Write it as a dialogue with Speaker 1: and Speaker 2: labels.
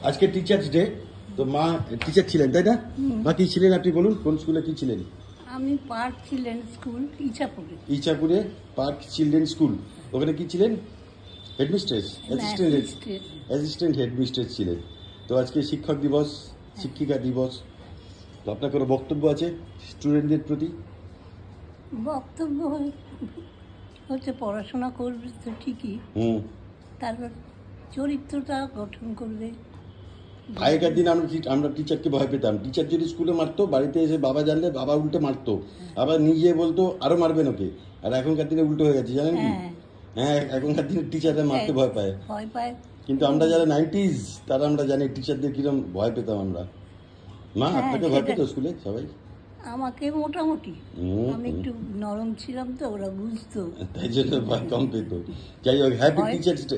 Speaker 1: আজকে teachers day, তো মা টিচার ছিলেন তাই না? মা কি ছিলেন আপনি বলুন, কোন স্কুলে কি ছিলেন?
Speaker 2: আমি পার্ক চিলড্রেন স্কুল ইছাপুরে।
Speaker 1: ইছাপুরে পার্ক চিলড্রেন স্কুল, ওখানে কি ছিলেন? হেডমিস্ট্রেস, অ্যাসিস্ট্যান্ট হেডমিস্ট্রেস ছিলেন। তো আজকে শিক্ষক দিবস, শিক্ষিকা দিবস, তো আপনার কোনো বক্তব্য আছে স্টুডেন্টদের প্রতি?
Speaker 2: বক্তব্য হচ্ছে পড়াশোনা করবে তো ঠিকই, তারপর চরিত্রটা গঠন করবে।
Speaker 1: আগেকার দিন আমরা টিচারকে ভয় পেতাম, টিচার যদি স্কুলে মারতো, বাড়িতে এসে বাবা জানলে বাবা উল্টে মারতো, আবার নিজে বলতো আরো মারবেন ওকে। আর এখনকার দিনে উল্টো হয়ে গেছে, জানেন কি? হ্যাঁ, এখনকার দিনে টিচাররা মারতে ভয় পায়। কিন্তু আমরা যারা 90s তারা আমরা জানি টিচারদের কিরকম ভয় পেতাম আমরা। মা আপনাকে ভয় পেত স্কুলে সবাই?
Speaker 2: আমাকে মোটামুটি, আমি একটু নরম ছিলাম তো, ওরা বুঝতো,
Speaker 1: তাই জন্য ভয় কম পেত। যাই হোক, হ্যাপি টিচার্স ডে।